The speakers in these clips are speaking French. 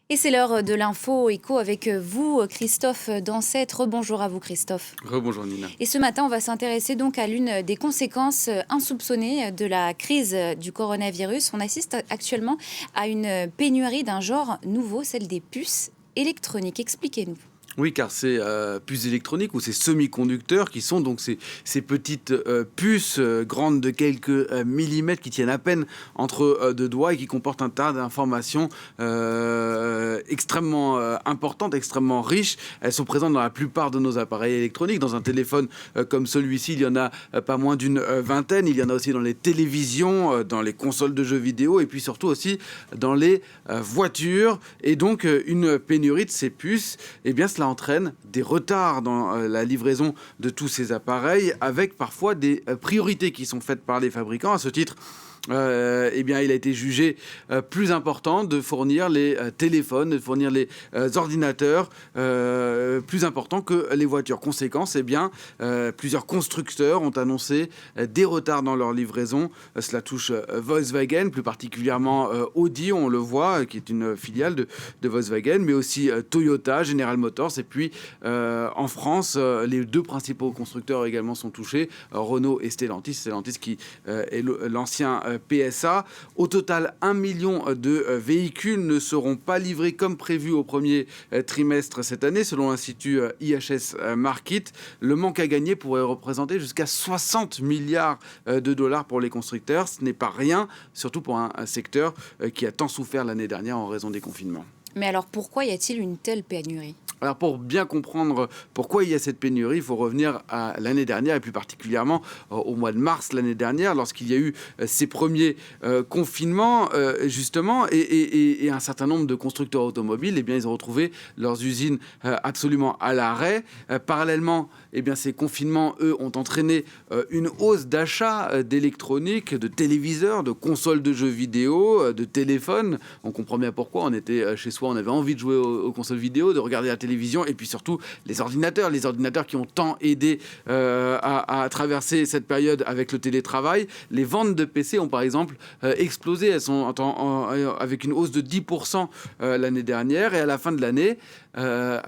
Et c'est l'heure de l'info éco avec vous, Christophe Dansette. Rebonjour à vous, Christophe. Rebonjour Nina. Et ce matin, on va s'intéresser donc à l'une des conséquences insoupçonnées de la crise du coronavirus. On assiste actuellement à une pénurie d'un genre nouveau, celle des puces électroniques. Expliquez-nous. Oui, car ces puces électroniques ou ces semi-conducteurs qui sont donc ces petites puces grandes de quelques millimètres qui tiennent à peine entre deux doigts et qui comportent un tas d'informations extrêmement importantes, extrêmement riches. Elles sont présentes dans la plupart de nos appareils électroniques. Dans un téléphone comme celui-ci, il y en a pas moins d'une vingtaine. Il y en a aussi dans les télévisions, dans les consoles de jeux vidéo et puis surtout aussi dans les voitures. Et donc, une pénurie de ces puces, eh bien, cela entraîne des retards dans la livraison de tous ces appareils, avec parfois des priorités qui sont faites par les fabricants. À ce titre, eh bien, il a été jugé plus important de fournir les téléphones, de fournir les ordinateurs plus importants que les voitures. Conséquence, eh bien, plusieurs constructeurs ont annoncé des retards dans leur livraison. Cela touche Volkswagen, plus particulièrement Audi, on le voit, qui est une filiale de Volkswagen, mais aussi Toyota, General Motors, et puis en France, les deux principaux constructeurs également sont touchés, Renault et Stellantis. Stellantis qui est l'ancien PSA. Au total, 1 million de véhicules ne seront pas livrés comme prévu au premier trimestre cette année, selon l'Institut IHS Markit. Le manque à gagner pourrait représenter jusqu'à 60 milliards de dollars pour les constructeurs. Ce n'est pas rien, surtout pour un secteur qui a tant souffert l'année dernière en raison des confinements. Mais alors, pourquoi y a-t-il une telle pénurie ? Alors pour bien comprendre pourquoi il y a cette pénurie, il faut revenir à l'année dernière et plus particulièrement au mois de mars l'année dernière, lorsqu'il y a eu ces premiers confinements justement, et un certain nombre de constructeurs automobiles, eh bien, ils ont retrouvé leurs usines absolument à l'arrêt. Parallèlement, eh bien, ces confinements, eux, ont entraîné une hausse d'achat d'électronique, de téléviseurs, de consoles de jeux vidéo, de téléphones. On comprend bien pourquoi. On était chez soi, on avait envie de jouer aux consoles vidéo, de regarder la télévision, et puis surtout les ordinateurs qui ont tant aidé à traverser cette période avec le télétravail. Les ventes de PC ont par exemple explosé. Elles sont avec une hausse de 10% l'année dernière, et à la fin de l'année,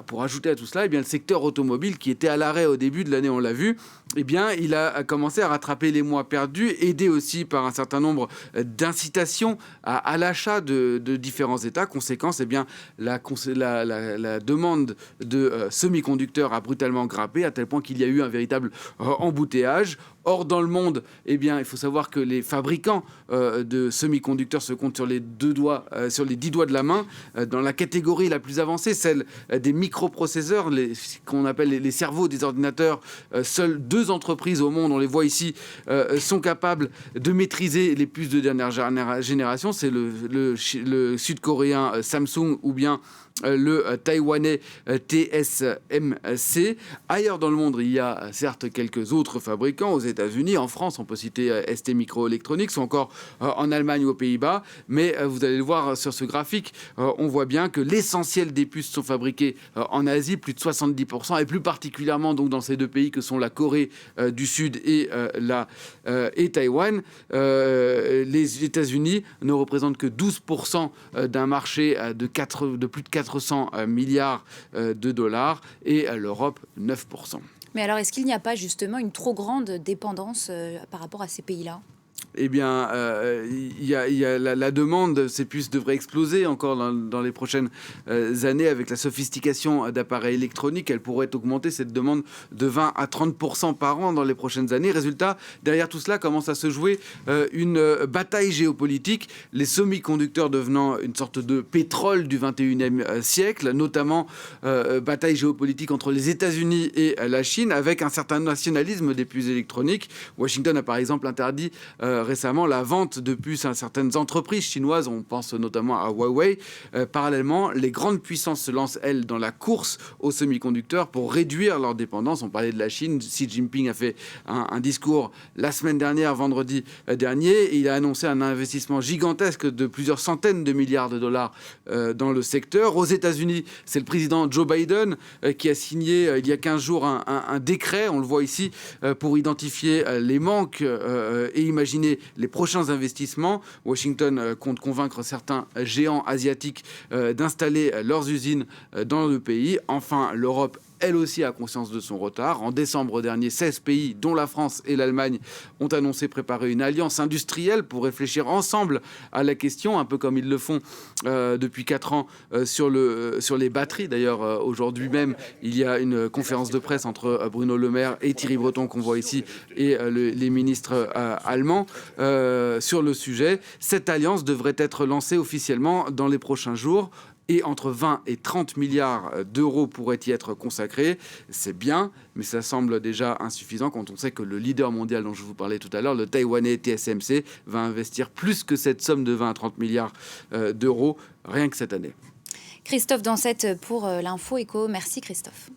pour ajouter à tout cela, eh bien, le secteur automobile qui était à l'arrêt au début de l'année, on l'a vu, eh bien, il a commencé à rattraper les mois perdus, aidé aussi par un certain nombre d'incitations à l'achat de différents États. Conséquence, eh bien, la demande de semi-conducteurs a brutalement grimpé, à tel point qu'il y a eu un véritable embouteillage. Or, dans le monde, eh bien, il faut savoir que les fabricants de semi-conducteurs se comptent sur les 10 doigts de la main. Dans la catégorie la plus avancée, celle des microprocesseurs, qu'on appelle les cerveaux des ordinateurs, seules 2 entreprises au monde, on les voit ici, sont capables de maîtriser les puces de dernière génération. C'est le sud-coréen Samsung ou bien le taïwanais TSMC. Ailleurs dans le monde, il y a certes quelques autres fabricants. Aux États-Unis, en France, on peut citer ST Microelectronics, ou encore en Allemagne ou aux Pays-Bas. Mais vous allez le voir sur ce graphique, on voit bien que l'essentiel des puces sont fabriquées en Asie, plus de 70%, et plus particulièrement donc dans ces deux pays que sont la Corée du Sud et Taïwan. Les États-Unis ne représentent que 12% d'un marché de plus de 400 milliards de dollars, et l'Europe 9%. Mais alors, est-ce qu'il n'y a pas justement une trop grande dépendance par rapport à ces pays-là ? Eh bien, la demande de ces puces devrait exploser encore dans les prochaines années avec la sophistication d'appareils électroniques. Elle pourrait augmenter cette demande de 20 à 30% par an dans les prochaines années. Résultat, derrière tout cela commence à se jouer une bataille géopolitique, les semi-conducteurs devenant une sorte de pétrole du 21e siècle, notamment bataille géopolitique entre les États-Unis et la Chine, avec un certain nationalisme des puces électroniques. Washington a par exemple interdit récemment la vente de puces à certaines entreprises chinoises, on pense notamment à Huawei. Parallèlement, les grandes puissances se lancent, elles, dans la course aux semi-conducteurs pour réduire leur dépendance. On parlait de la Chine. Xi Jinping a fait un discours la semaine dernière, vendredi dernier, et il a annoncé un investissement gigantesque de plusieurs centaines de milliards de dollars dans le secteur. Aux États-Unis, c'est le président Joe Biden qui a signé il y a 15 jours un décret, on le voit ici, pour identifier les manques et imaginer accompagner les prochains investissements. Washington compte convaincre certains géants asiatiques d'installer leurs usines dans le pays. Enfin, l'Europe, elle aussi, a conscience de son retard. En décembre dernier, 16 pays, dont la France et l'Allemagne, ont annoncé préparer une alliance industrielle pour réfléchir ensemble à la question, un peu comme ils le font depuis 4 ans sur les batteries. D'ailleurs, aujourd'hui même, il y a une conférence de presse entre Bruno Le Maire et Thierry Breton, qu'on voit ici, et les ministres allemands sur le sujet. Cette alliance devrait être lancée officiellement dans les prochains jours. Et entre 20 et 30 milliards d'euros pourraient y être consacrés. C'est bien, mais ça semble déjà insuffisant quand on sait que le leader mondial dont je vous parlais tout à l'heure, le Taïwanais TSMC, va investir plus que cette somme de 20 à 30 milliards d'euros rien que cette année. Christophe Dansette pour l'Info Éco. Merci Christophe.